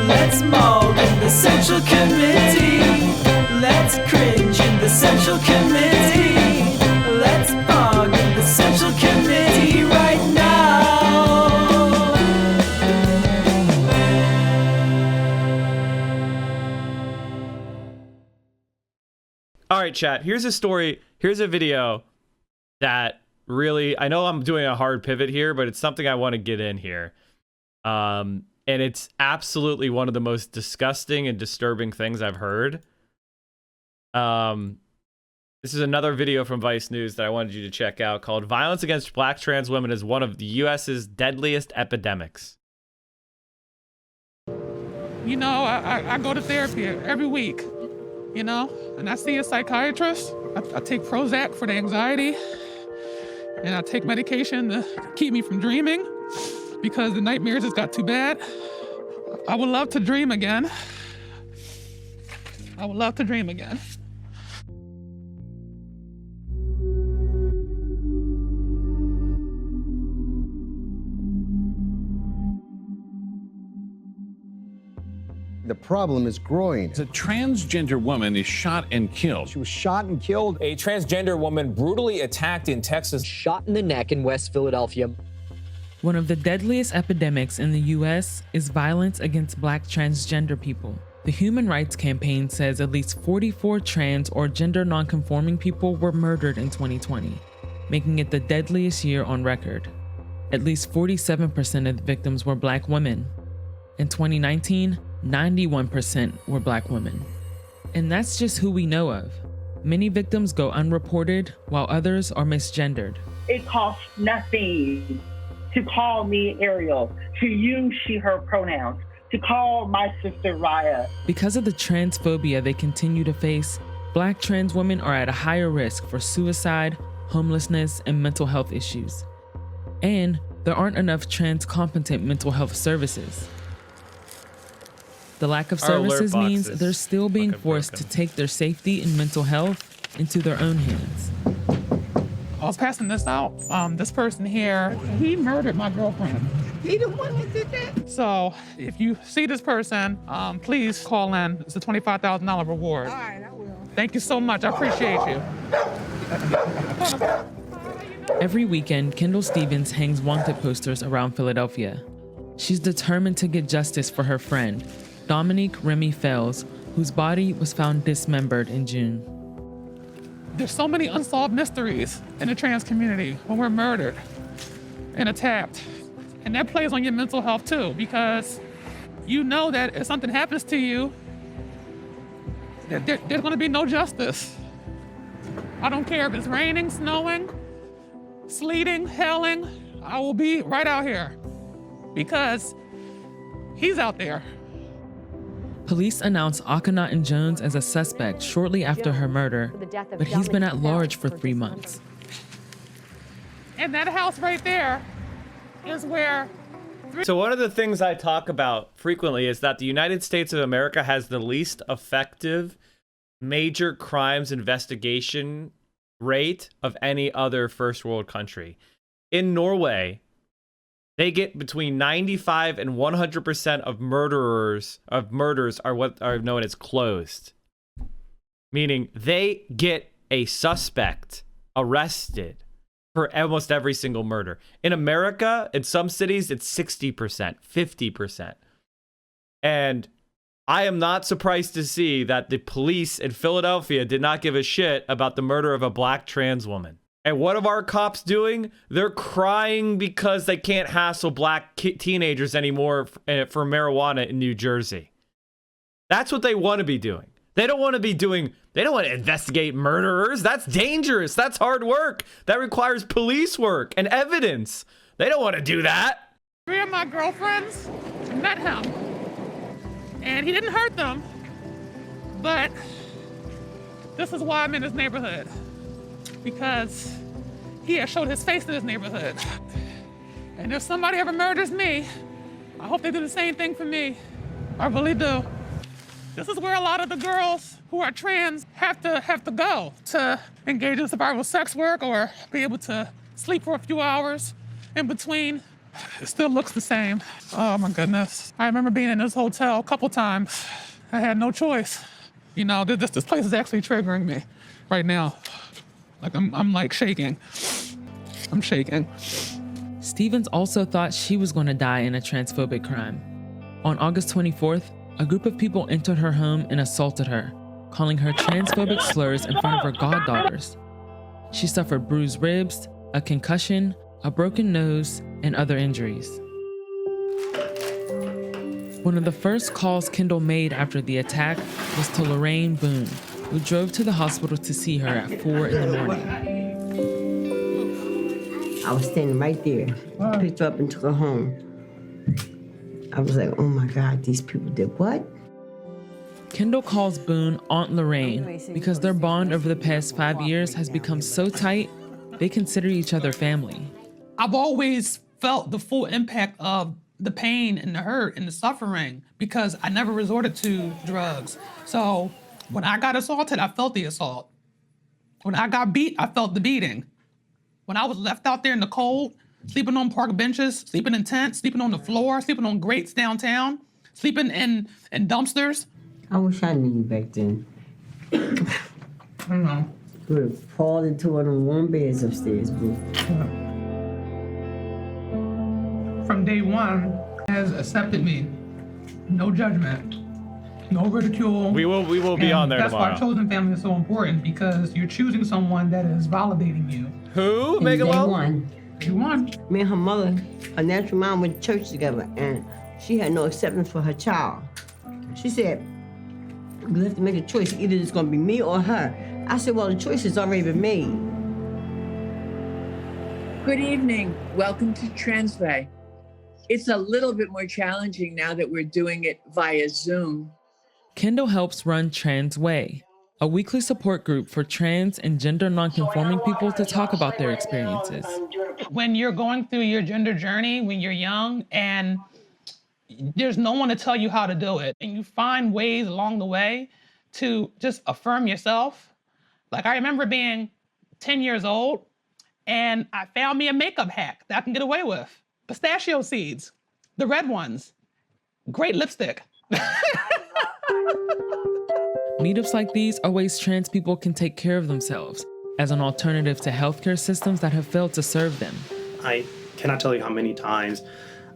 Let's maul in the Central Committee. Let's cringe in the Central Committee. Let's bog in the Central Committee right now. All right, chat. Here's a story. Here's a video that really, I know I'm doing a hard pivot here, but it's something I want to get in here. And it's absolutely one of the most disgusting and disturbing things I've heard. This is another video from Vice News that I wanted you to check out called "Violence Against Black Trans Women is One of the U.S.'s Deadliest Epidemics." You know, I go to therapy every week, you know, and I see a psychiatrist. I take Prozac for the anxiety, and I take medication to keep me from dreaming because the nightmares just got too bad. I would love to dream again. I would love to dream again. The problem is growing. A transgender woman is shot and killed. She was shot and killed. A transgender woman brutally attacked in Texas. Shot in the neck in West Philadelphia. One of the deadliest epidemics in the U.S. is violence against Black transgender people. The Human Rights Campaign says at least 44 trans or gender nonconforming people were murdered in 2020, making it the deadliest year on record. At least 47% of the victims were Black women. In 2019, 91% were Black women. And that's just who we know of. Many victims go unreported, while others are misgendered. It costs nothing to call me Ariel, to use she, her pronouns, to call my sister Raya. Because of the transphobia they continue to face, Black trans women are at a higher risk for suicide, homelessness, and mental health issues. And there aren't enough trans-competent mental health services. The lack of services means they're still being forced to take their safety and mental health into their own hands. I was passing this out. This person here, he murdered my girlfriend. He the one that did that? So if you see this person, please call in. It's a $25,000 reward. All right, I will. Thank you so much. I appreciate you. Every weekend, Kendall Stevens hangs wanted posters around Philadelphia. She's determined to get justice for her friend, Dominique Remy Fells, whose body was found dismembered in June. There's so many unsolved mysteries in the trans community when we're murdered and attacked. And that plays on your mental health too, because you know that if something happens to you, there's gonna be no justice. I don't care if it's raining, snowing, sleeting, hailing, I will be right out here because he's out there. Police announced Akhenaten Jones as a suspect shortly after her murder, but he's been at large for 3 months. And that house right there is where... So one of the things I talk about frequently is that the United States of America has the least effective major crimes investigation rate of any other first world country. In Norway, they get between 95 and 100% of murders are what are known as closed. Meaning they get a suspect arrested for almost every single murder. In America, in some cities, it's 60%, 50%. And I am not surprised to see that the police in Philadelphia did not give a shit about the murder of a Black trans woman. And what are our cops doing? They're crying because they can't hassle Black teenagers anymore for marijuana in New Jersey. That's what they want to be doing. They don't want to investigate murderers. That's dangerous. That's hard work. That requires police work and evidence. They don't want to do that. 3 of my girlfriends met him, and he didn't hurt them, but this is why I'm in this neighborhood. Because he has showed his face in this neighborhood. And if somebody ever murders me, I hope they do the same thing for me. I really do. This is where a lot of the girls who are trans have to go to engage in survival sex work or be able to sleep for a few hours in between It still looks the same. Oh my goodness. I remember being in this hotel a couple times. I had no choice. You know, this place is actually triggering me right now. Like I'm like shaking. I'm shaking. Stevens also thought she was going to die in a transphobic crime. On August 24th, a group of people entered her home and assaulted her, calling her transphobic slurs in front of her goddaughters. She suffered bruised ribs, a concussion, a broken nose, and other injuries. One of the first calls Kendall made after the attack was to Lorraine Boone, who drove to the hospital to see her at 4 in the morning. I was standing right there, picked her up and took her home. I was like, oh my God, these people did what? Kendall calls Boone Aunt Lorraine because their bond over the past 5 years has become so tight, they consider each other family. I've always felt the full impact of the pain and the hurt and the suffering because I never resorted to drugs. So when I got assaulted, I felt the assault. When I got beat, I felt the beating. When I was left out there in the cold, sleeping on park benches, sleeping in tents, sleeping on the floor, sleeping on grates downtown, sleeping in dumpsters. I wish I knew you back then. I know. We would have fallen into one of the warm beds upstairs, boo. From day one, has accepted me. No judgment, no ridicule. We will be on there that's tomorrow. That's why chosen family is so important, because you're choosing someone that is validating you. Who? Day Megalo? one. Day one. Me and her mother, her natural mom, went to church together, and she had no acceptance for her child. She said, you have to make a choice. Either it's going to be me or her. I said, well, the choice has already been made. Good evening. Welcome to Transway. It's a little bit more challenging now that we're doing it via Zoom. Kendall helps run Transway, a weekly support group for trans and gender nonconforming people to talk about their experiences. When you're going through your gender journey, when you're young, and there's no one to tell you how to do it, and you find ways along the way to just affirm yourself. Like, I remember being 10 years old, and I found me a makeup hack that I can get away with. Pistachio seeds, the red ones. Great lipstick. Meetups like these are ways trans people can take care of themselves as an alternative to healthcare systems that have failed to serve them. I cannot tell you how many times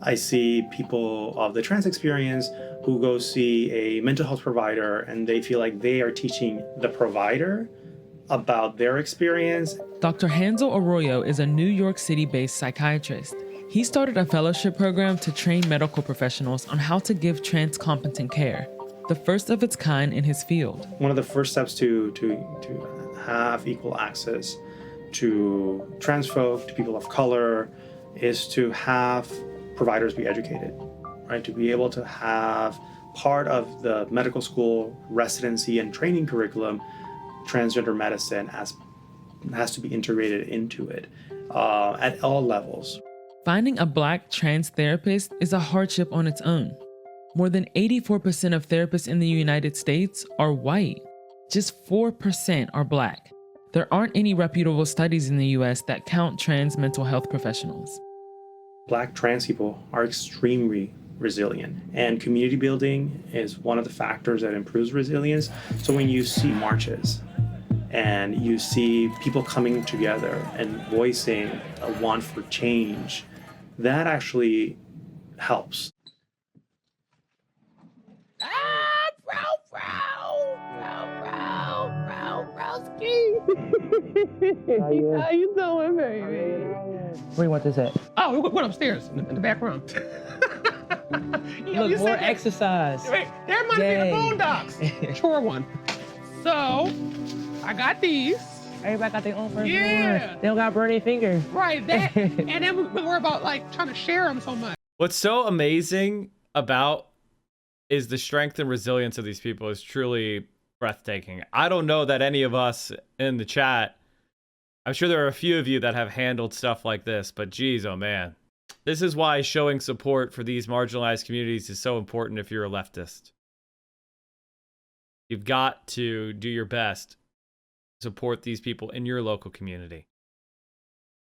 I see people of the trans experience who go see a mental health provider and they feel like they are teaching the provider about their experience. Dr. Hansel Arroyo is a New York City-based psychiatrist. He started a fellowship program to train medical professionals on how to give trans competent care, the first of its kind in his field. One of the first steps to have equal access to trans folk, to people of color, is to have providers be educated, right? To be able to have part of the medical school residency and training curriculum, transgender medicine has to be integrated into it at all levels. Finding a Black trans therapist is a hardship on its own. More than 84% of therapists in the United States are white. Just 4% are Black. There aren't any reputable studies in the US that count trans mental health professionals. Black trans people are extremely resilient, and community building is one of the factors that improves resilience. So when you see marches and you see people coming together and voicing a want for change, that actually helps. How you doing, baby? Where you want this at? Oh, we went upstairs in the back room. Look, more exercise. Wait, there might be the boondocks. Chore one. So, I got these. Everybody got their own personal Yeah. ones. They don't got to burn their fingers. Right, that. And then we worry about like trying to share them so much. What's so amazing about is the strength and resilience of these people is truly breathtaking. I don't know that any of us in the chat, I'm sure there are a few of you that have handled stuff like this, but geez, oh man. This is why showing support for these marginalized communities is so important if you're a leftist. You've got to do your best to support these people in your local community.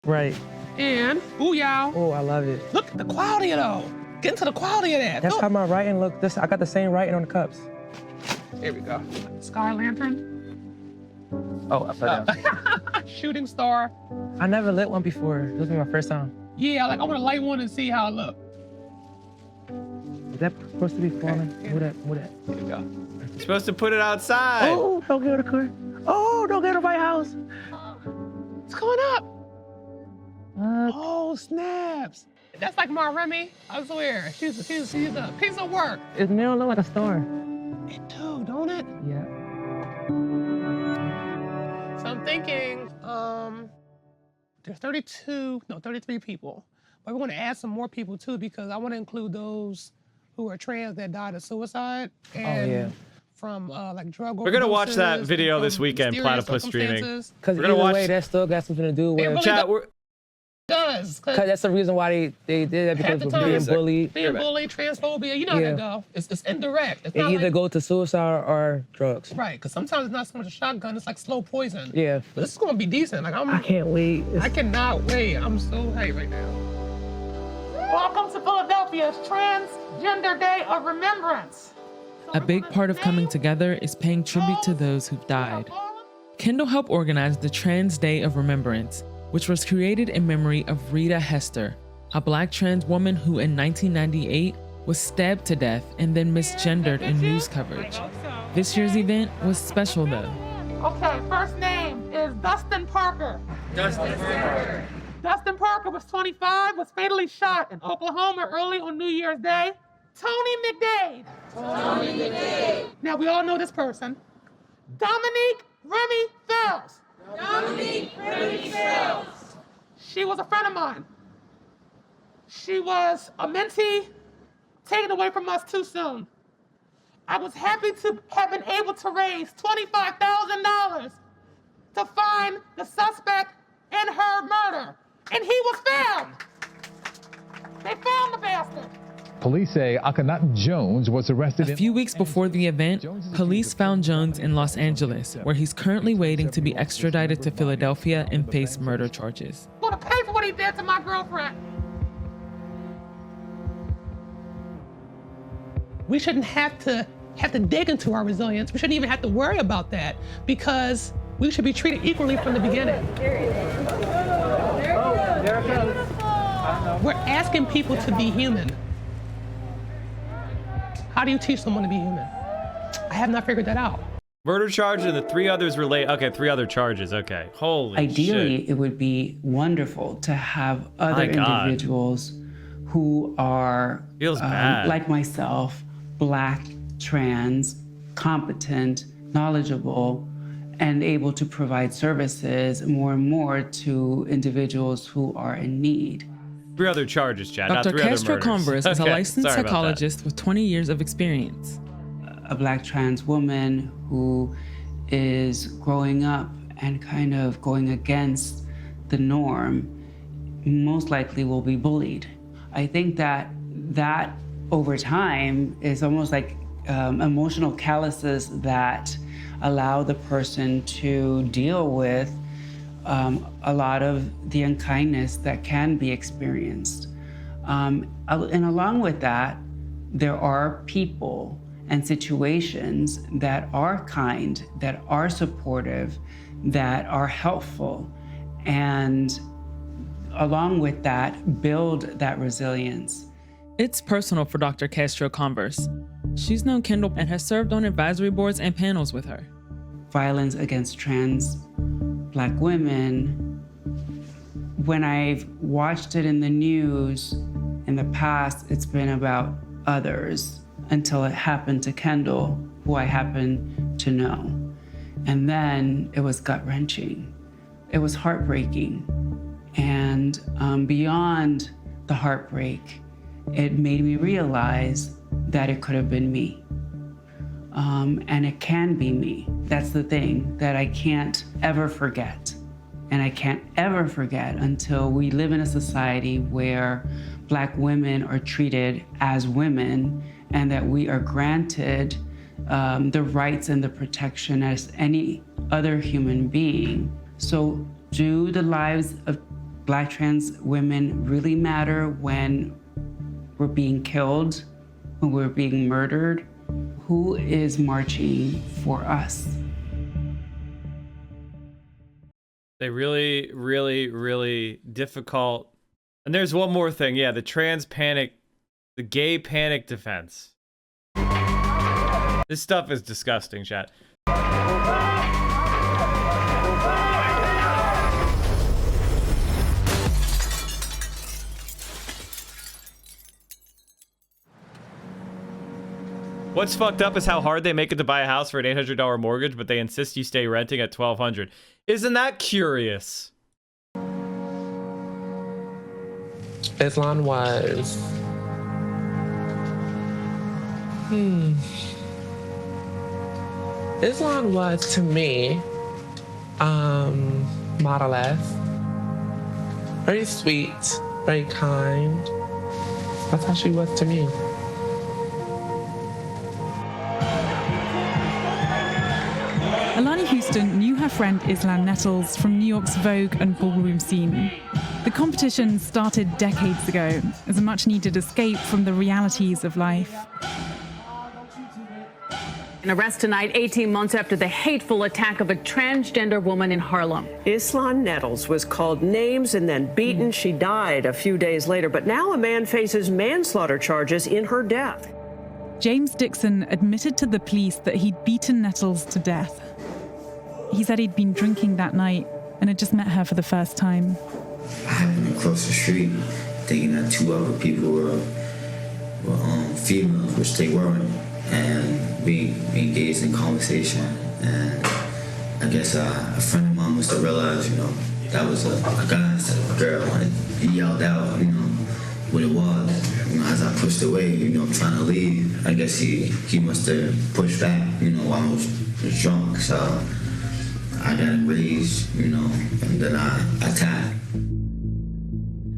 Right. And booyah. Oh, I love it. Look at the quality of though. Get into the quality of that. That's Look. how my writing look. I got the same writing on the cups. There we go. Sky lantern. Oh, upside down. Shooting star. I never lit one before. This will be my first time. Yeah, like I want to light one and see how it look. Is that supposed to be falling? Okay. Move that. There we go. You're supposed to put it outside. Oh, don't get the car. Oh, don't get to my house. It's going up. Oh, snaps. That's like Marjorie, I swear. She's a piece of work. It don't look like a star. It do, don't it? Yeah. So I'm thinking, there's 33 people. But we want to add some more people too because I want to include those who are trans that died of suicide and from like drug overdoses. We're gonna watch that video this weekend, Platypus streaming. Because either way, that still got something to do with really chat. Does because that's the reason why they did that, because of being bullied. Being bullied, transphobia, you know how that go. It's indirect. It's It not either like, go to suicide or drugs. right, because sometimes it's not so much a shotgun, it's like slow poison. Yeah. But this is gonna be decent. Like I can't wait. I cannot wait. I'm so hyped right now. Welcome to Philadelphia's Transgender Day of Remembrance. A big part of coming together is paying tribute to those who've died. Kendall helped organize the Trans Day of Remembrance, which was created in memory of Rita Hester, a Black trans woman who in 1998 was stabbed to death and then misgendered in news coverage. This year's event was special though. Okay, first name is Dustin Parker. Dustin Parker was 25, was fatally shot in Oklahoma early on New Year's Day. Tony McDade. Now we all know this person. Dominique Remy Fells. She was a friend of mine. She was a mentee taken away from us too soon. I was happy to have been able to raise $25,000 to find the suspect in her murder. And he was found. They found the bastard. Police say Akhenaten Jones was arrested A few weeks before the event, police found Jones in Los Angeles, where he's currently waiting to be extradited to Philadelphia and face murder charges. I'm gonna pay for what he did to my girlfriend. We shouldn't have to dig into our resilience. We shouldn't even have to worry about that because we should be treated equally from the beginning. We're asking people to be human. How do you teach someone to be human? I have not figured that out. Murder charge and the 3 others relate. Okay, 3 other charges. Okay, holy Ideally, shit. it would be wonderful to have other individuals who are like myself, Black, trans, competent, knowledgeable, and able to provide services more and more to individuals who are in need. 3 other charges, Chad, not Dr. 3 other Castro murders. Converse is a Okay, licensed sorry about that. psychologist with 20 years of experience. A Black trans woman who is growing up and kind of going against the norm most likely will be bullied. I think that over time is almost like emotional calluses that allow the person to deal with a lot of the unkindness that can be experienced. And along with that, there are people and situations that are kind, that are supportive, that are helpful, and along with that, build that resilience. It's personal for Dr. Castro Converse. She's known Kendall and has served on advisory boards and panels with her. Violence against trans Black women, when I've watched it in the news in the past, it's been about others until it happened to Kendall, who I happen to know. And then it was gut-wrenching. It was heartbreaking. And beyond the heartbreak, it made me realize that it could have been me. And it can be me. That's the thing that I can't ever forget. And I can't ever forget until we live in a society where Black women are treated as women and that we are granted the rights and the protection as any other human being. So do the lives of Black trans women really matter when we're being killed, when we're being murdered. Who is marching for us? They really, really, really difficult. And there's one more thing. Yeah, the trans panic, the gay panic defense. This stuff is disgusting, chat. What's fucked up is how hard they make it to buy a house for an $800 mortgage, but they insist you stay renting at $1,200. Isn't that curious? Islam was... Islam was, to me, Model-esque. Very sweet, very kind. That's how she was to me. Alani Houston knew her friend Islan Nettles from New York's Vogue and ballroom scene. The competition started decades ago as a much-needed escape from the realities of life. An arrest tonight, 18 months after the hateful attack of a transgender woman in Harlem. Islan Nettles was called names and then beaten. She died a few days later, but now a man faces manslaughter charges in her death. James Dixon admitted to the police that he'd beaten Nettles to death. He said he'd been drinking that night and had just met her for the first time. I happened across the street thinking that two other people were females, which they weren't, and we engaged in conversation. And I guess a friend of mine must have realized, that was a guy instead of a girl, and he yelled out, what it was. As I pushed away, trying to leave, I guess he must have pushed back, while I was drunk. So I got enraged, and then I attacked.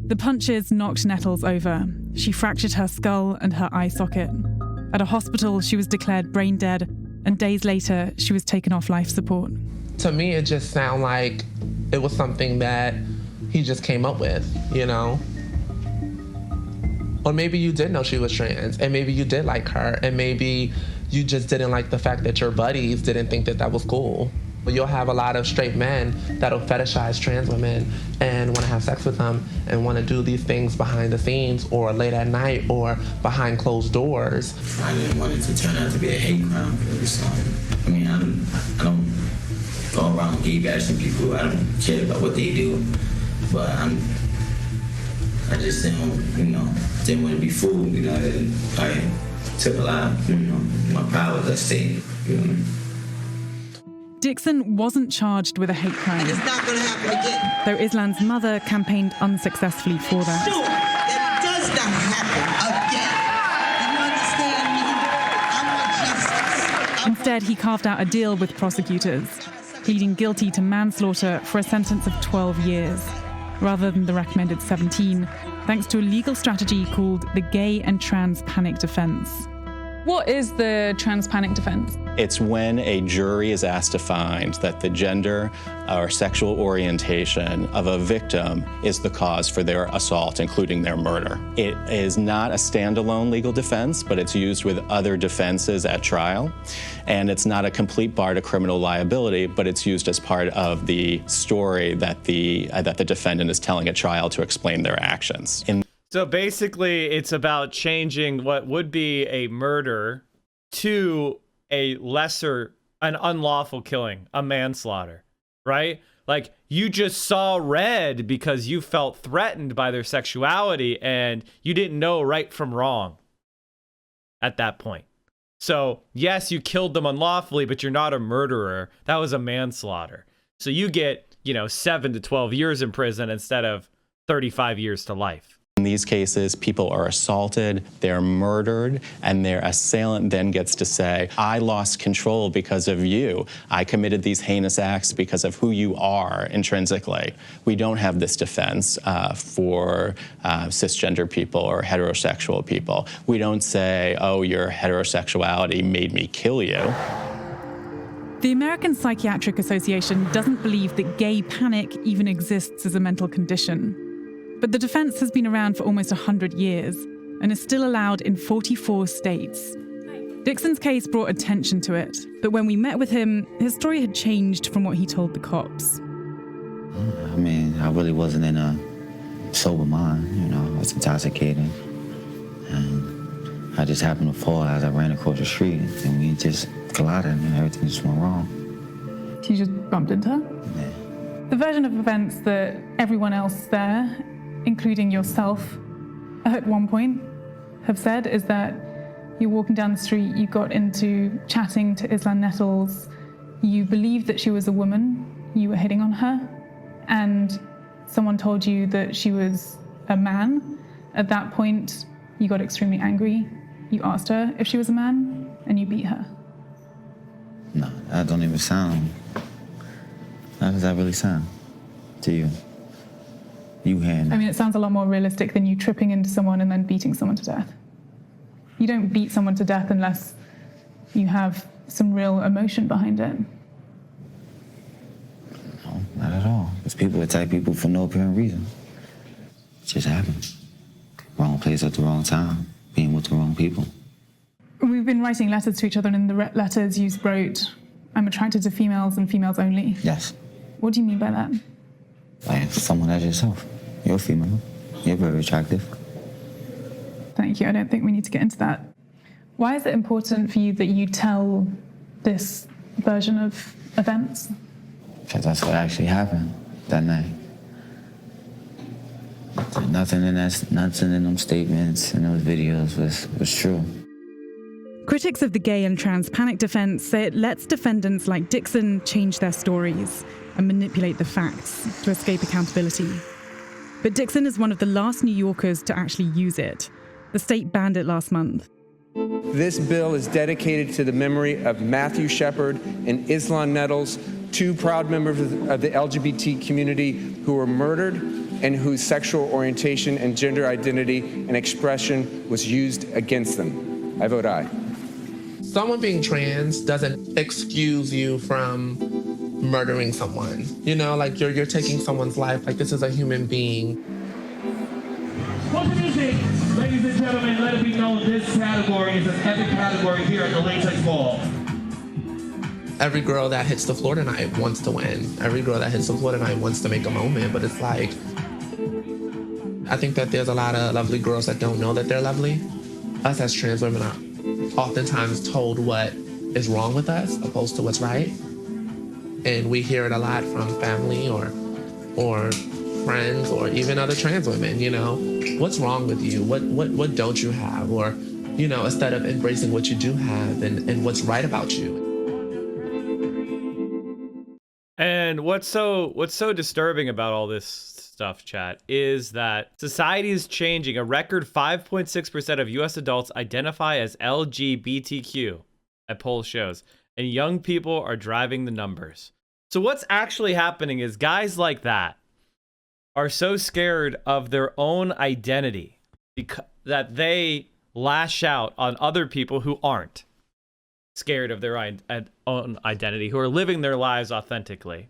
The punches knocked Nettles over. She fractured her skull and her eye socket. At a hospital, she was declared brain dead, and days later, she was taken off life support. To me, it just sounded like it was something that he just came up with, Or maybe you did know she was trans, and maybe you did like her, and maybe you just didn't like the fact that your buddies didn't think that was cool. You'll have a lot of straight men that'll fetishize trans women and want to have sex with them and want to do these things behind the scenes or late at night or behind closed doors. I didn't want it to turn out to be a hate crime. I don't go around gay bashing people. I don't care about what they do, but I just didn't want to be fooled. I took a lot. My pride was at stake. Dixon wasn't charged with a hate crime. It's not going to happen again. Though Islan's mother campaigned unsuccessfully for that. Sure, that does not happen again. You understand me? I want justice. Instead, he carved out a deal with prosecutors, pleading guilty to manslaughter for a sentence of 12 years, rather than the recommended 17, thanks to a legal strategy called the Gay and Trans Panic Defense. What is the trans panic defense? It's when a jury is asked to find that the gender or sexual orientation of a victim is the cause for their assault, including their murder. It is not a standalone legal defense, but it's used with other defenses at trial. And it's not a complete bar to criminal liability, but it's used as part of the story that the defendant is telling at trial to explain their actions. So basically, it's about changing what would be a murder to an unlawful killing, a manslaughter, right? Like, you just saw red because you felt threatened by their sexuality and you didn't know right from wrong at that point. So, yes, you killed them unlawfully, but you're not a murderer. That was a manslaughter. So you get, 7 to 12 years in prison instead of 35 years to life. In these cases, people are assaulted, they're murdered, and their assailant then gets to say, I lost control because of you. I committed these heinous acts because of who you are intrinsically. We don't have this defense for cisgender people or heterosexual people. We don't say, oh, your heterosexuality made me kill you. The American Psychiatric Association doesn't believe that gay panic even exists as a mental condition. But the defense has been around for almost 100 years and is still allowed in 44 states. Dixon's case brought attention to it, but when we met with him, his story had changed from what he told the cops. I mean, I really wasn't in a sober mind, you know, I was intoxicated. And I just happened to fall as I ran across the street, and we just collided and everything just went wrong. So you just bumped into her? Yeah. The version of events that everyone else there, including yourself, at one point have said is that you're walking down the street, you got into chatting to Isla Nettles, you believed that she was a woman, you were hitting on her, and someone told you that she was a man. At that point, you got extremely angry. You asked her if she was a man, and you beat her. No, that don't even sound. How does that really sound to you? You hand. I mean, it sounds a lot more realistic than you tripping into someone and then beating someone to death. You don't beat someone to death unless you have some real emotion behind it. No, not at all. Because people attack people for no apparent reason. It just happens. Wrong place at the wrong time, being with the wrong people. We've been writing letters to each other, and in the letters you wrote, I'm attracted to females and females only. Yes. What do you mean by that? Like someone as yourself. You're female. You're very attractive. Thank you. I don't think we need to get into that. Why is it important for you that you tell this version of events? Because that's what actually happened that night. Nothing in them statements and those videos was true. Critics of the gay and trans panic defense say it lets defendants like Dixon change their stories and manipulate the facts to escape accountability. But Dixon is one of the last New Yorkers to actually use it. The state banned it last month. This bill is dedicated to the memory of Matthew Shepard and Isla Nettles, two proud members of the LGBT community who were murdered and whose sexual orientation and gender identity and expression was used against them. I vote aye. Someone being trans doesn't excuse you from murdering someone. You know, like you're taking someone's life. Like, this is a human being. What's the music? Ladies and gentlemen, let it be known this category is an epic category here at the Latex Ball. Every girl that hits the floor tonight wants to win. Every girl that hits the floor tonight wants to make a moment, but it's like, I think that there's a lot of lovely girls that don't know that they're lovely. Us as trans women are oftentimes told what is wrong with us opposed to what's right. And we hear it a lot from family or friends or even other trans women, you know. What's wrong with you? What don't you have? Or, you know, instead of embracing what you do have and what's right about you. And what's so disturbing about all this stuff, chat, is that society is changing. A record 5.6% of U.S. adults identify as LGBTQ, at poll shows, and young people are driving the numbers. So what's actually happening is guys like that are so scared of their own identity that they lash out on other people who aren't scared of their own identity, who are living their lives authentically.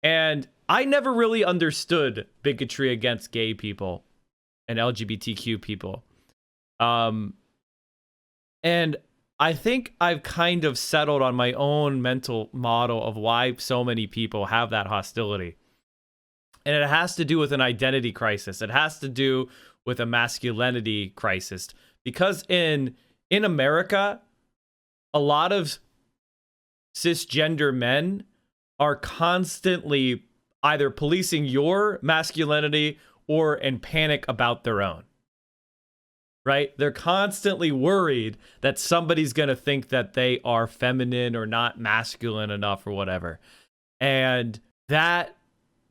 And I never really understood bigotry against gay people and LGBTQ people. And I think I've kind of settled on my own mental model of why so many people have that hostility. And it has to do with an identity crisis. It has to do with a masculinity crisis. Because in America, a lot of cisgender men are constantly either policing your masculinity or in panic about their own. Right? They're constantly worried that somebody's going to think that they are feminine or not masculine enough or whatever. And that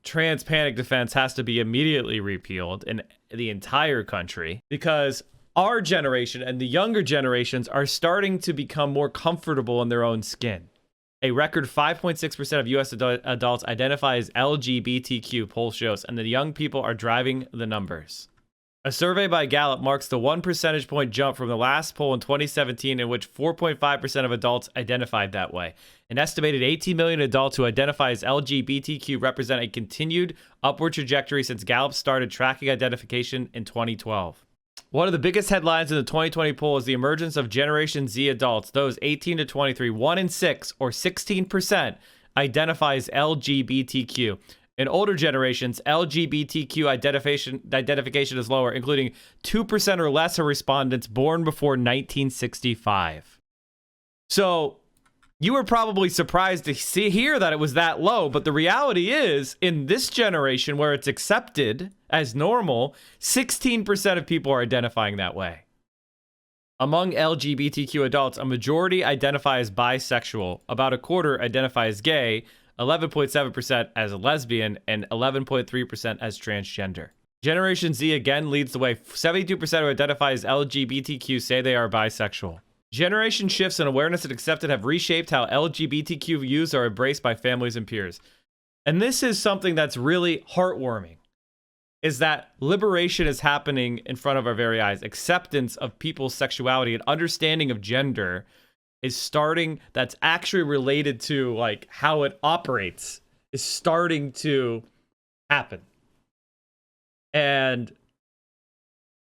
trans panic defense has to be immediately repealed in the entire country, because our generation and the younger generations are starting to become more comfortable in their own skin. A record 5.6% of U.S. adults identify as LGBTQ, poll shows, and the young people are driving the numbers. A survey by Gallup marks the 1 percentage point jump from the last poll in 2017, in which 4.5% of adults identified that way. An estimated 18 million adults who identify as LGBTQ represent a continued upward trajectory since Gallup started tracking identification in 2012. One of the biggest headlines in the 2020 poll is the emergence of Generation Z adults, those 18 to 23. 1 in 6, or 16%, identify as LGBTQ. In older generations, LGBTQ identification is lower, including 2% or less of respondents born before 1965. So you were probably surprised to hear that it was that low, but the reality is, in this generation where it's accepted as normal, 16% of people are identifying that way. Among LGBTQ adults, a majority identify as bisexual, about a quarter identify as gay, 11.7% as a lesbian, and 11.3% as transgender. Generation Z again leads the way. 72% who identify as LGBTQ say they are bisexual. Generation shifts in awareness and acceptance have reshaped how LGBTQ views are embraced by families and peers. And this is something that's really heartwarming, is that liberation is happening in front of our very eyes. Acceptance of people's sexuality and understanding of gender is starting, that's actually related to like how it operates, is starting to happen. And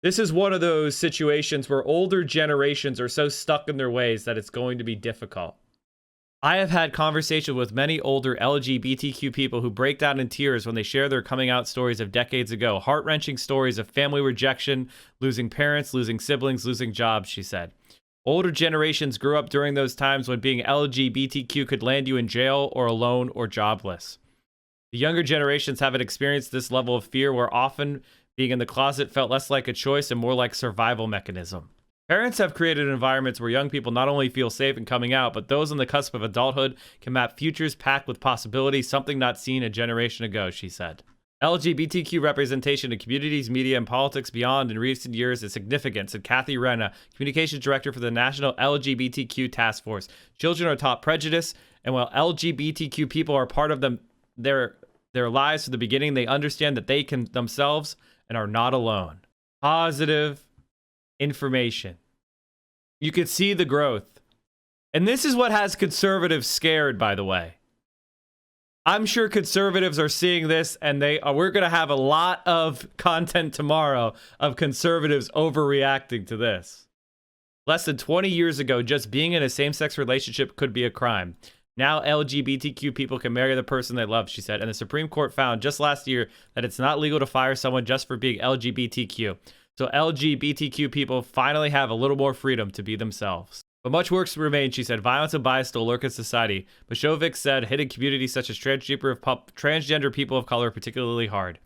this is one of those situations where older generations are so stuck in their ways that it's going to be difficult. I have had conversations with many older LGBTQ people who break down in tears when they share their coming out stories of decades ago. Heart-wrenching stories of family rejection, losing parents, losing siblings, losing jobs, she said. Older generations grew up during those times when being LGBTQ could land you in jail or alone or jobless. The younger generations haven't experienced this level of fear, where often being in the closet felt less like a choice and more like survival mechanism. Parents have created environments where young people not only feel safe in coming out, but those on the cusp of adulthood can map futures packed with possibility, something not seen a generation ago, she said. LGBTQ representation in communities, media, and politics beyond in recent years is significant, said Kathy Renna, communications director for the National LGBTQ Task Force. Children are taught prejudice, and while LGBTQ people are part of their lives from the beginning, they understand that they can themselves and are not alone. Positive information. You could see the growth. And this is what has conservatives scared, by the way. I'm sure conservatives are seeing this, and we're going to have a lot of content tomorrow of conservatives overreacting to this. Less than 20 years ago, just being in a same-sex relationship could be a crime. Now LGBTQ people can marry the person they love, she said. And the Supreme Court found just last year that it's not legal to fire someone just for being LGBTQ. So LGBTQ people finally have a little more freedom to be themselves. But much work remains, she said. Violence and bias still lurk in society. Mashovic said hitting communities such as transgender people of color are particularly hard.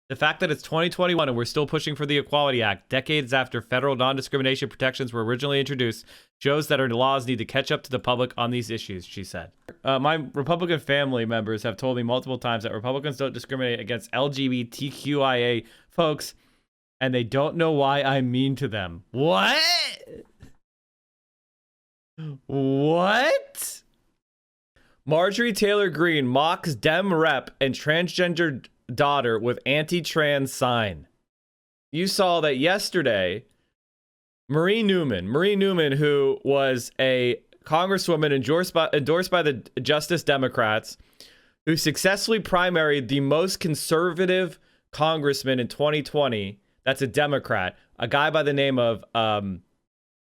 The fact that it's 2021 and we're still pushing for the Equality Act, decades after federal non-discrimination protections were originally introduced, shows that our laws need to catch up to the public on these issues, she said. My Republican family members have told me multiple times that Republicans don't discriminate against LGBTQIA folks, and they don't know why I'm mean to them. What? What? Marjorie Taylor Greene mocks Dem rep and transgender daughter with anti-trans sign. You saw that yesterday. Marie Newman, who was a congresswoman endorsed by the Justice Democrats, who successfully primaried the most conservative congressman in 2020. That's a Democrat, a guy by the name of Dan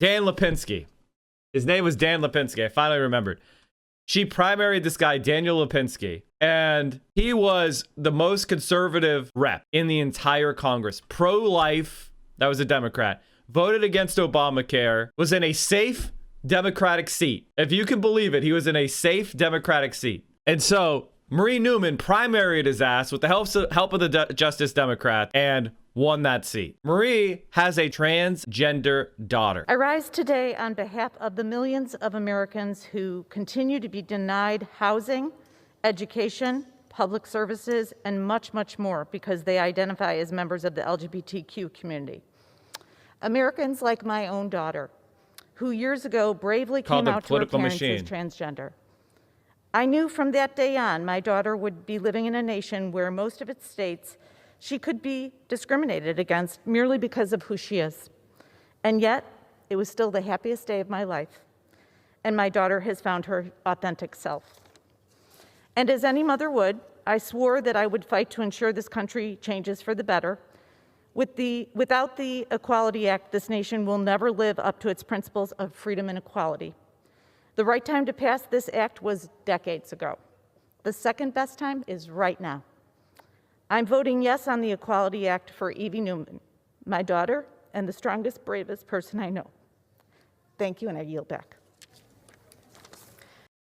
Lipinski. His name was Dan Lipinski. I finally remembered. She primaried this guy, Daniel Lipinski, and he was the most conservative rep in the entire Congress. Pro-life, that was a Democrat. Voted against Obamacare, was in a safe Democratic seat. If you can believe it, he was in a safe Democratic seat. And so Marie Newman primaried his ass with the help of the Justice Democrat and won that seat. Marie has a transgender daughter. I rise today on behalf of the millions of Americans who continue to be denied housing, education, public services, and much, much more because they identify as members of the LGBTQ community. Americans like my own daughter, who years ago bravely came out to her parents as transgender. I knew from that day on my daughter would be living in a nation where most of its states She could be discriminated against merely because of who she is. And yet, it was still the happiest day of my life. And my daughter has found her authentic self. And as any mother would, I swore that I would fight to ensure this country changes for the better. Without the Equality Act, this nation will never live up to its principles of freedom and equality. The right time to pass this act was decades ago. The second best time is right now. I'm voting yes on the Equality Act for Evie Newman, my daughter, and the strongest, bravest person I know. Thank you, and I yield back.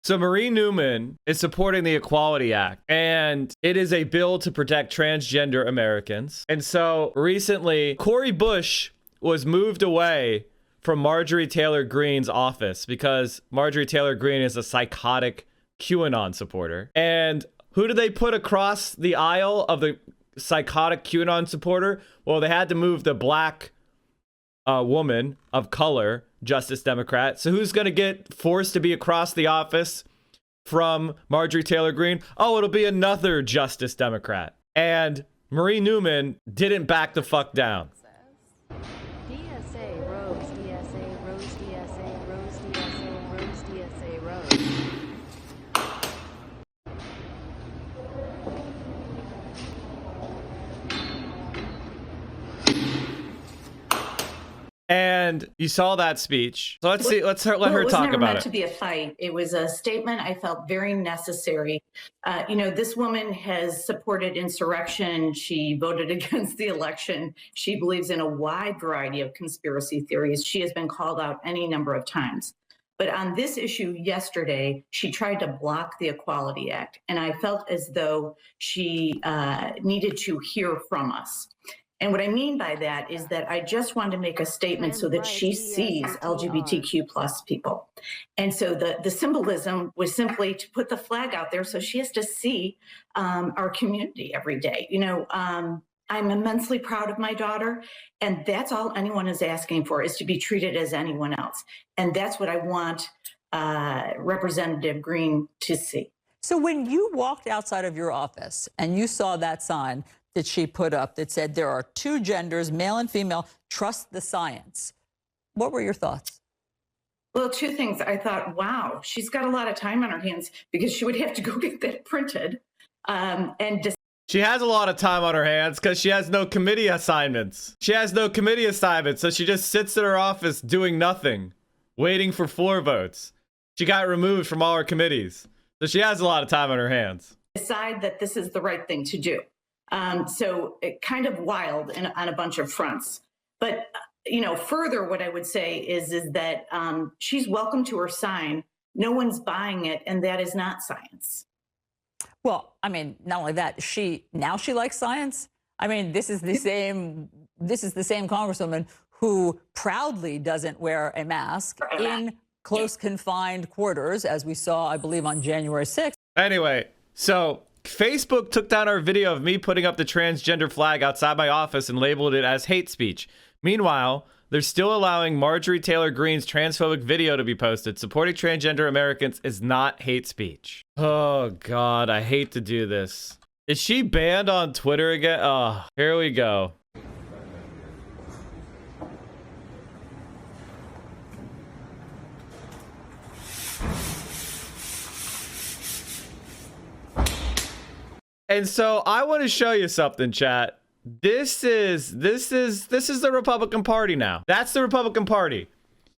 So Marie Newman is supporting the Equality Act, and it is a bill to protect transgender Americans. And so recently, Cori Bush was moved away from Marjorie Taylor Greene's office because Marjorie Taylor Greene is a psychotic QAnon supporter. And who did they put across the aisle of the psychotic QAnon supporter? Well, they had to move the black woman of color, Justice Democrat. So who's going to get forced to be across the office from Marjorie Taylor Greene? Oh, it'll be another Justice Democrat. And Marie Newman didn't back the fuck down. DSA Rose, DSA Rose, DSA Rose, DSA Rose, DSA Rose. And you saw that speech. So let's see. Let her talk about it. It was never meant to be a fight. It was a statement I felt very necessary. This woman has supported insurrection. She voted against the election. She believes in a wide variety of conspiracy theories. She has been called out any number of times. But on this issue yesterday, she tried to block the Equality Act. And I felt as though she needed to hear from us. And what I mean by that is that I just wanted to make a statement so that she sees LGBTQ plus people. And so the symbolism was simply to put the flag out there so she has to see our community every day. I'm immensely proud of my daughter, and that's all anyone is asking for, is to be treated as anyone else. And that's what I want Representative Greene to see. So when you walked outside of your office and you saw that sign that she put up that said there are two genders, male and female, trust the science, what were your thoughts? Well, two things. I thought, wow, she's got a lot of time on her hands because she would have to go get that printed. She has a lot of time on her hands because she has no committee assignments. So she just sits in her office doing nothing, waiting for floor votes. She got removed from all her committees. So she has a lot of time on her hands. Decide that this is the right thing to do. So it kind of wild on a bunch of fronts. But, further, what I would say is that she's welcome to her sign. No one's buying it, and that is not science. Well, I mean, not only that, she likes science. I mean, this is the same congresswoman who proudly doesn't wear a mask in close confined quarters, as we saw, I believe, on January 6th. Anyway, so Facebook took down our video of me putting up the transgender flag outside my office and labeled it as hate speech. Meanwhile, they're still allowing Marjorie Taylor Greene's transphobic video to be posted. Supporting transgender Americans is not hate speech. Oh, God, I hate to do this. Is she banned on Twitter again? Oh, here we go. And so I want to show you something, chat. This is the Republican Party now. That's the Republican Party.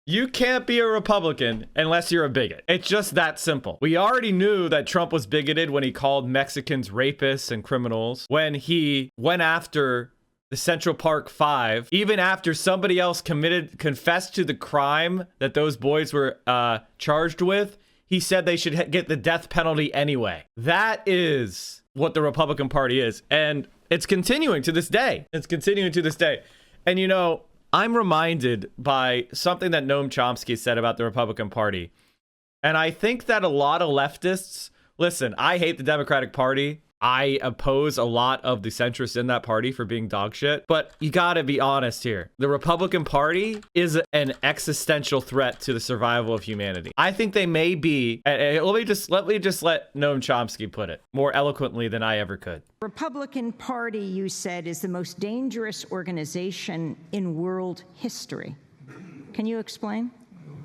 You can't be a Republican unless you're a bigot. It's just that simple. We already knew that Trump was bigoted when he called Mexicans rapists and criminals, when he went after the Central Park Five, even after somebody else confessed to the crime that those boys were charged with. He said they should get the death penalty anyway. That is what the Republican Party is. And it's continuing to this day. And I'm reminded by something that Noam Chomsky said about the Republican Party. And I think that a lot of leftists, listen, I hate the Democratic Party. I oppose a lot of the centrists in that party for being dog shit, but you gotta be honest here. The Republican Party is an existential threat to the survival of humanity. I think they may be, and let me just let Noam Chomsky put it more eloquently than I ever could. Republican Party, you said, is the most dangerous organization in world history. Can you explain?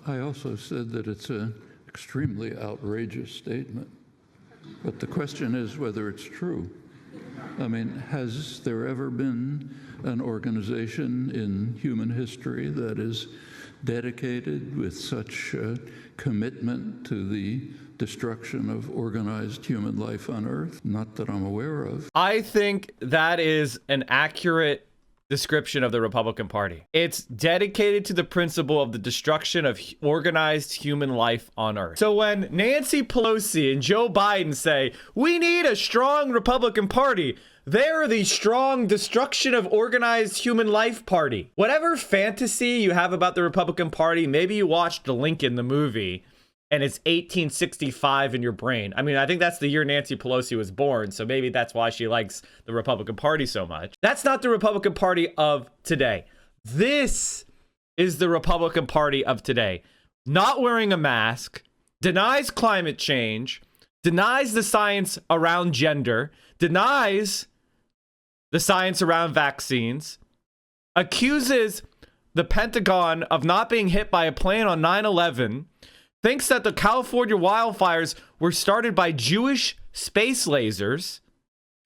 I also said that it's an extremely outrageous statement. But the question is whether it's true. I mean, has there ever been an organization in human history that is dedicated with such commitment to the destruction of organized human life on Earth? Not that I'm aware of. I think that is an accurate description of the Republican Party. It's dedicated to the principle of the destruction of organized human life on Earth. So when Nancy Pelosi and Joe Biden say, we need a strong Republican Party, they're the strong destruction of organized human life party. Whatever fantasy you have about the Republican Party, maybe you watched Lincoln, the movie, and it's 1865 in your brain. I mean, I think that's the year Nancy Pelosi was born, so maybe that's why she likes the Republican Party so much. That's not the Republican Party of today. This is the Republican Party of today. Not wearing a mask, denies climate change, denies the science around gender, denies the science around vaccines, accuses the Pentagon of not being hit by a plane on 9/11, thinks that the California wildfires were started by Jewish space lasers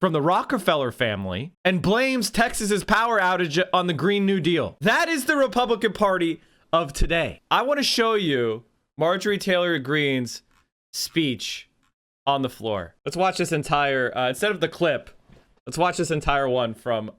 from the Rockefeller family, and blames Texas's power outage on the Green New Deal. That is the Republican Party of today. I want to show you Marjorie Taylor Greene's speech on the floor. Let's watch this entire, instead of the clip, let's watch this entire one from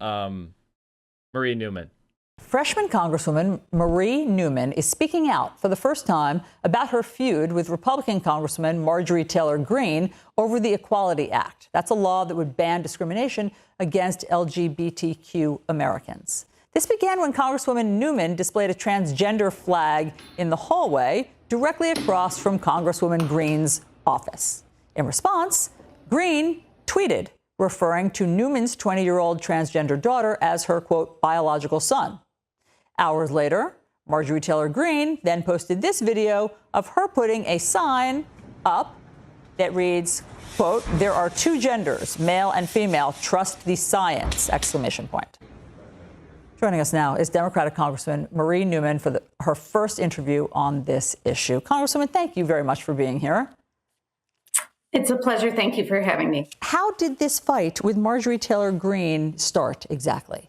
Marie Newman. Freshman Congresswoman Marie Newman is speaking out for the first time about her feud with Republican Congressman Marjorie Taylor Greene over the Equality Act. That's a law that would ban discrimination against LGBTQ Americans. This began when Congresswoman Newman displayed a transgender flag in the hallway directly across from Congresswoman Greene's office. In response, Greene tweeted, referring to Newman's 20-year-old transgender daughter as her, quote, biological son. Hours later, Marjorie Taylor Greene then posted this video of her putting a sign up that reads, quote, there are two genders, male and female, trust the science, exclamation point. Joining us now is Democratic Congressman Marie Newman for her first interview on this issue. Congresswoman, thank you very much for being here. It's a pleasure. Thank you for having me. How did this fight with Marjorie Taylor Greene start exactly?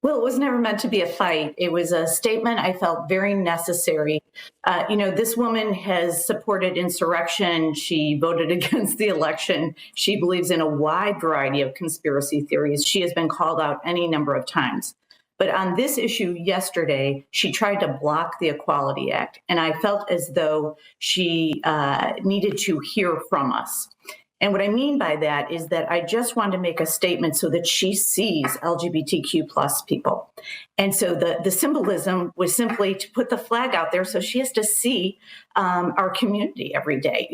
Well, it was never meant to be a fight. It was a statement I felt very necessary. This woman has supported insurrection. She voted against the election. She believes in a wide variety of conspiracy theories. She has been called out any number of times. But on this issue yesterday, she tried to block the Equality Act. And I felt as though she needed to hear from us. And what I mean by that is that I just wanted to make a statement so that she sees LGBTQ plus people. And so the symbolism was simply to put the flag out there so she has to see our community every day.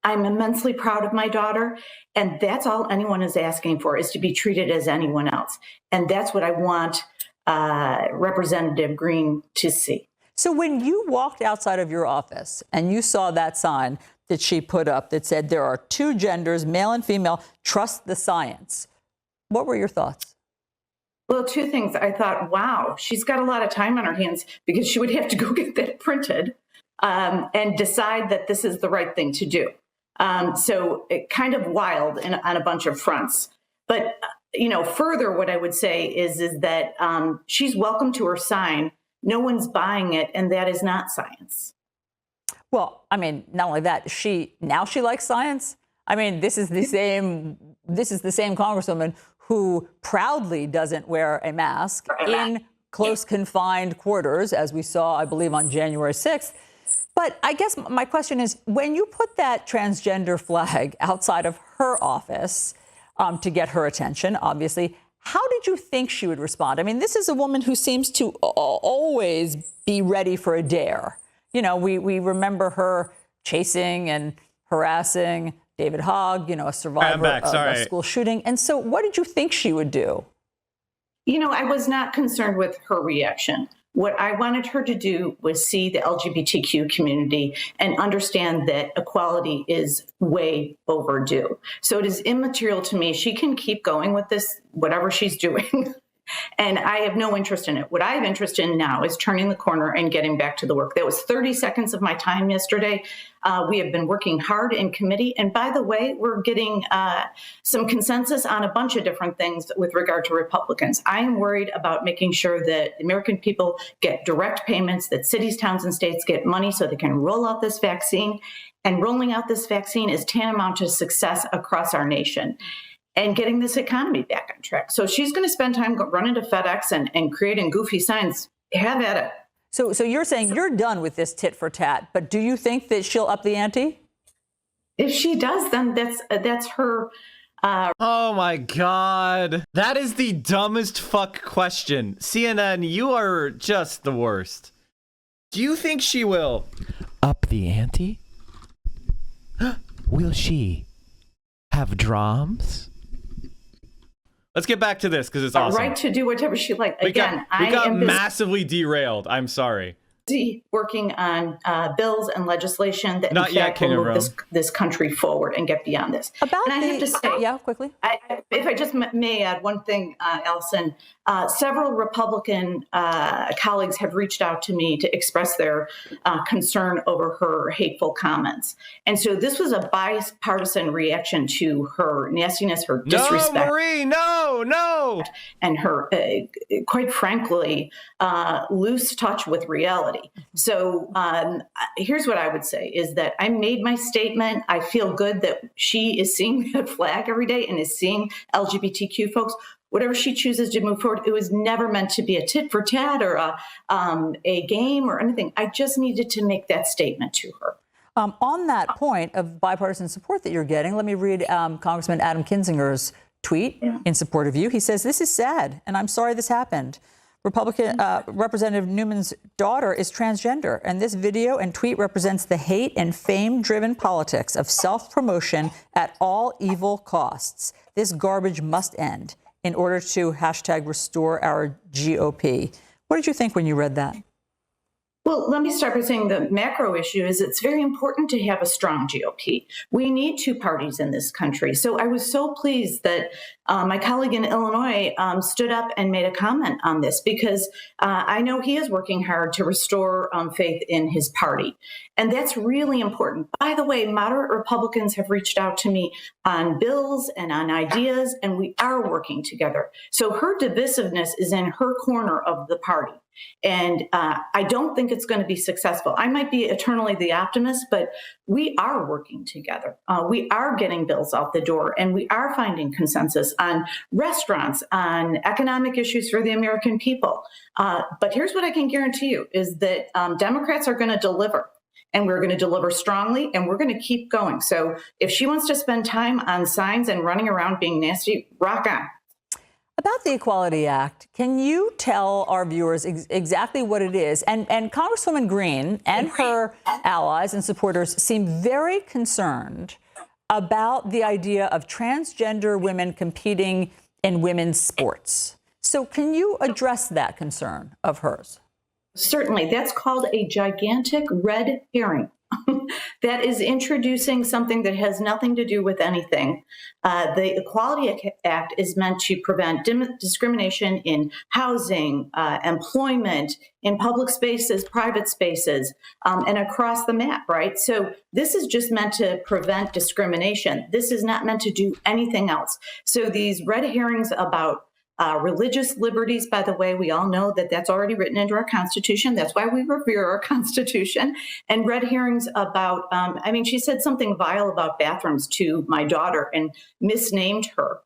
I'm immensely proud of my daughter, and that's all anyone is asking for, is to be treated as anyone else. And that's what I want Representative Greene to see. So when you walked outside of your office and you saw that sign that she put up that said there are two genders, male and female, trust the science, what were your thoughts? Well, two things. I thought, wow, she's got a lot of time on her hands because she would have to go get that printed and decide that this is the right thing to do. So it kind of wild on a bunch of fronts. But, further, what I would say is that she's welcome to her sign. No one's buying it, and that is not science. Well, I mean, not only that, she likes science. I mean, this is the same Congresswoman who proudly doesn't wear a mask in close confined quarters, as we saw, I believe, on January 6th. But I guess my question is, when you put that transgender flag outside of her office to get her attention, obviously, how did you think she would respond? I mean, this is a woman who seems to always be ready for a dare. We remember her chasing and harassing David Hogg, a survivor of a school shooting. And so what did you think she would do? I was not concerned with her reaction. What I wanted her to do was see the LGBTQ community and understand that equality is way overdue. So it is immaterial to me. She can keep going with this, whatever she's doing. And I have no interest in it. What I have interest in now is turning the corner and getting back to the work. That was 30 seconds of my time yesterday. We have been working hard in committee. And by the way, we're getting some consensus on a bunch of different things with regard to Republicans. I am worried about making sure that the American people get direct payments, that cities, towns, and states get money so they can roll out this vaccine. And rolling out this vaccine is tantamount to success across our nation and getting this economy back on track. So she's going to spend time running to FedEx and creating goofy signs. Have at it. So you're saying you're done with this tit for tat, but do you think that she'll up the ante? If she does, then that's her. Oh my God. That is the dumbest fuck question. CNN, you are just the worst. Do you think she will up the ante? Will she have drums? Let's get back to this because it's awesome. Right to do whatever she likes. We got massively derailed. I'm sorry. Working on bills and legislation that Not in yet, fact King will of move Rome. this country forward and get beyond this. And I have to say, quickly. If I just may add one thing, Allison, several Republican colleagues have reached out to me to express their concern over her hateful comments. And so this was a bipartisan reaction to her nastiness, her disrespect. No, Marie, no. And her, quite frankly, loose touch with reality. So here's what I would say is that I made my statement. I feel good that she is seeing that flag every day and is seeing LGBTQ folks. Whatever she chooses to move forward, it was never meant to be a tit for tat or a game or anything. I just needed to make that statement to her. On that point of bipartisan support that you're getting, let me read Congressman Adam Kinzinger's tweet in support of you. He says, "This is sad, and I'm sorry this happened. Republican Representative Newman's daughter is transgender, and this video and tweet represents the hate and fame-driven politics of self-promotion at all evil costs. This garbage must end in order to #restore our GOP." What did you think when you read that? Well, let me start by saying the macro issue is it's very important to have a strong GOP. We need two parties in this country. So I was so pleased that my colleague in Illinois stood up and made a comment on this because I know he is working hard to restore faith in his party. And that's really important. By the way, moderate Republicans have reached out to me on bills and on ideas, and we are working together. So her divisiveness is in her corner of the party. And I don't think it's going to be successful. I might be eternally the optimist, but we are working together. We are getting bills out the door, and we are finding consensus on restaurants, on economic issues for the American people. But here's what I can guarantee you is that Democrats are going to deliver. And we're going to deliver strongly, and we're going to keep going. So if she wants to spend time on signs and running around being nasty, rock on. About the Equality Act, can you tell our viewers exactly what it is? And Congresswoman Greene and her allies and supporters seem very concerned about the idea of transgender women competing in women's sports. So can you address that concern of hers? Certainly. That's called a gigantic red herring. That is introducing something that has nothing to do with anything. The Equality Act is meant to prevent discrimination in housing, employment, in public spaces, private spaces, and across the map, right? So this is just meant to prevent discrimination. This is not meant to do anything else. So these red herrings about religious liberties, by the way, we all know that that's already written into our Constitution. That's why we revere our Constitution. And red herrings about, she said something vile about bathrooms to my daughter and misnamed her.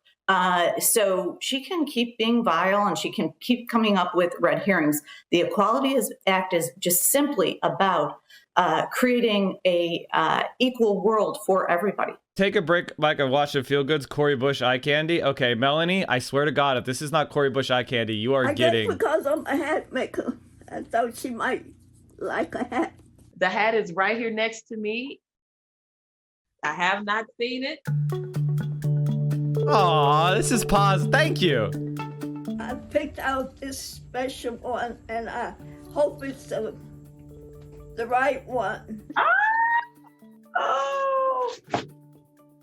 So she can keep being vile and she can keep coming up with red herrings. The Equality Act is just simply about creating a equal world for everybody. Take a break, Mike, and watch the Feel Good's Cory Bush eye candy. Okay, Melanie, I swear to God, if this is not Cory Bush eye candy, you are getting... I guess because I'm a hat maker, I thought she might like a hat. The hat is right here next to me. I have not seen it. Aw, this is pause. Thank you. I picked out this special one, and I hope it's the right one. Oh,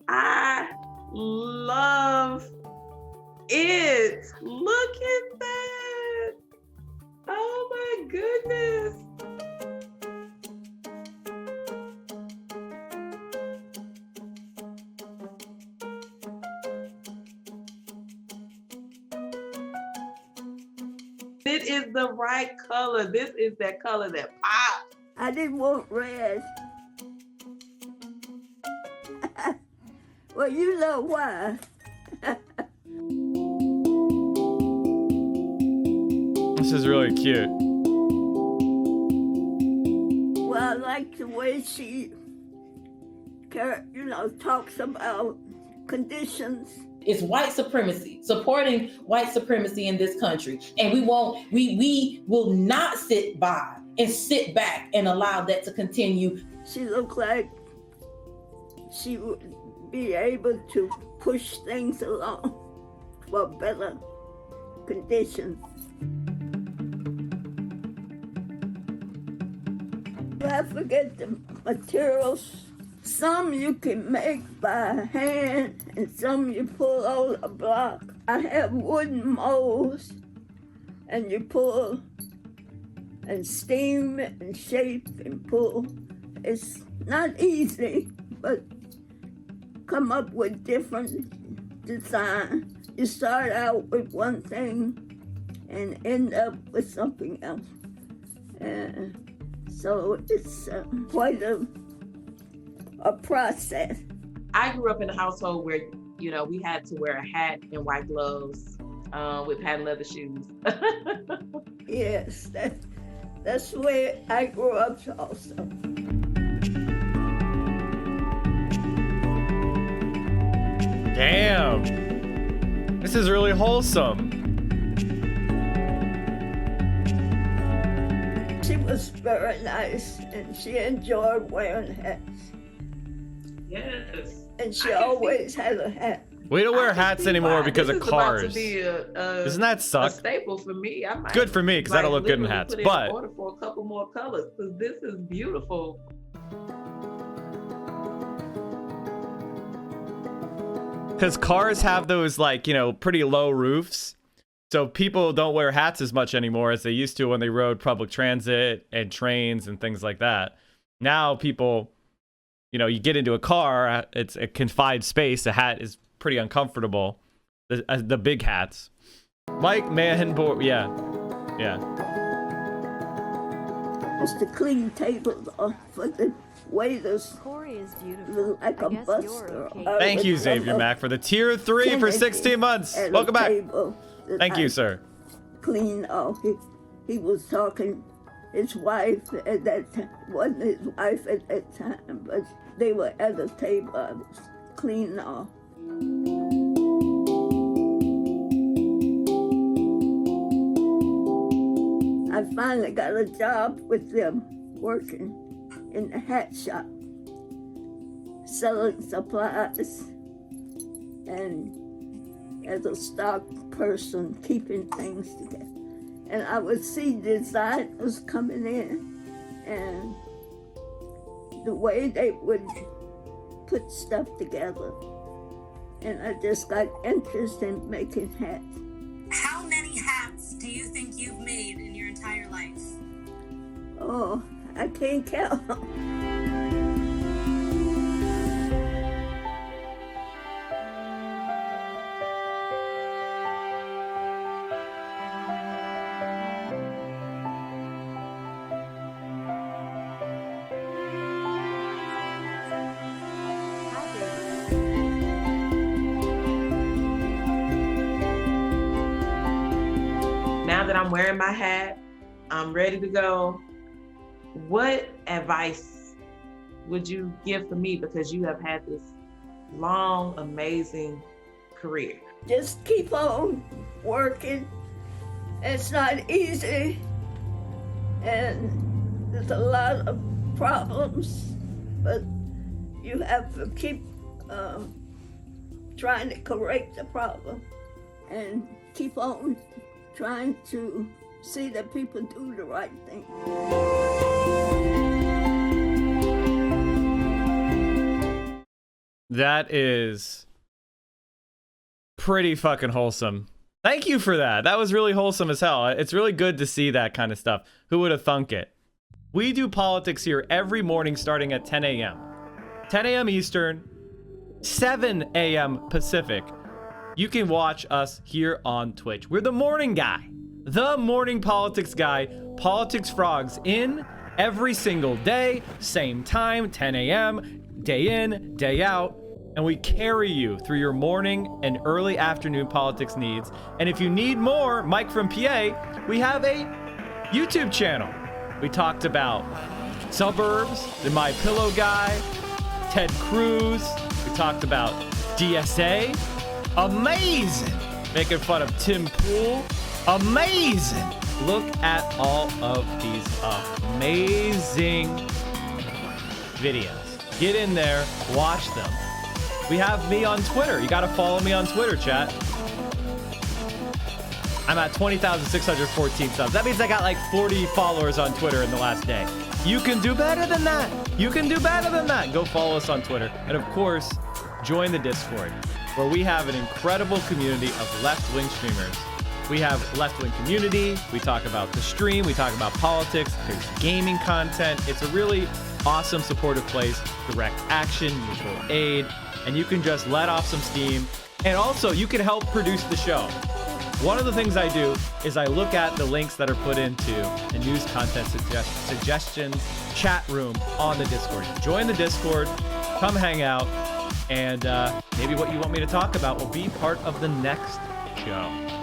I love it. Look at that. Oh my goodness. It is the right color. This is that color that pops. I didn't want red. Well, you know why. This is really cute. Well, I like the way she, talks about conditions. It's white supremacy, supporting white supremacy in this country. And we will not sit by and sit back and allow that to continue. She looked like she would be able to push things along for better conditions. I forget the materials. Some you can make by hand, and some you pull out a block. I have wooden molds, and you pull and steam and shape and pull. It's not easy, but come up with different design. You start out with one thing and end up with something else. So it's quite a process. I grew up in a household where, we had to wear a hat and white gloves with patent leather shoes. Yes, that's where I grew up also. Damn. This is really wholesome. She was very nice, and she enjoyed wearing hats. Yes. And she always had a hat. We don't wear hats anymore because of cars. Doesn't that suck? A staple for me. I might, good for me because I don't look good in hats. Put But in order for a couple more colors because this is beautiful. because cars have those pretty low roofs. So people don't wear hats as much anymore as they used to when they rode public transit and trains and things like that. Now people, you get into a car, it's a confined space. A hat is pretty uncomfortable. The big hats. Mike Mahan, yeah. It's the clean table for the waiters. Corey is beautiful. Look like a buster. Thank you, Xavier Mack, for the tier 3 for 16 months. Welcome back. Thank you, sir. Clean off. He was talking. His wife at that time wasn't his wife at that time, but they were at a table. I was cleaning off. I finally got a job with them working in the hat shop, selling supplies, and as a stock person, keeping things together. And I would see designers coming in and the way they would put stuff together. And I just got interested in making hats. How many hats do you think you've made in your entire life? Oh, I can't count. Now that I'm wearing my hat, I'm ready to go. What advice would you give for me, because you have had this long, amazing career? Just keep on working. It's not easy, and there's a lot of problems, but You have to keep trying to correct the problem and keep on trying to see that people do the right thing. That is pretty fucking wholesome. Thank you for that. That was really wholesome as hell. It's really good to see that kind of stuff. Who would have thunk it? We do politics here every morning starting at 10 a.m. 10 a.m. Eastern, 7 a.m. Pacific. You can watch us here on Twitch. We're the morning guy. The morning politics guy. Politics Frogs in every single day. Same time, 10 a.m. Day in, day out. And we carry you through your morning and early afternoon politics needs. And if you need more, Mike from PA, we have a YouTube channel. We talked about suburbs, the My Pillow guy, Ted Cruz. We talked about DSA. Amazing. Making fun of Tim Pool. Amazing. Look at all of these amazing videos. Get in there, watch them. We have me on Twitter. You got to follow me on Twitter, chat. I'm at 20,614 subs. That means I got like 40 followers on Twitter in the last day. You can do better than that. You can do better than that. Go follow us on Twitter. And of course, join the Discord, where we have an incredible community of left-wing streamers. We have left-wing community. We talk about the stream. We talk about politics. There's gaming content. It's a really awesome, supportive place. Direct action, mutual aid. And you can just let off some steam. And also, you can help produce the show. One of the things I do is I look at the links that are put into the news content suggestions chat room on the Discord. Join the Discord, come hang out, and maybe what you want me to talk about will be part of the next show.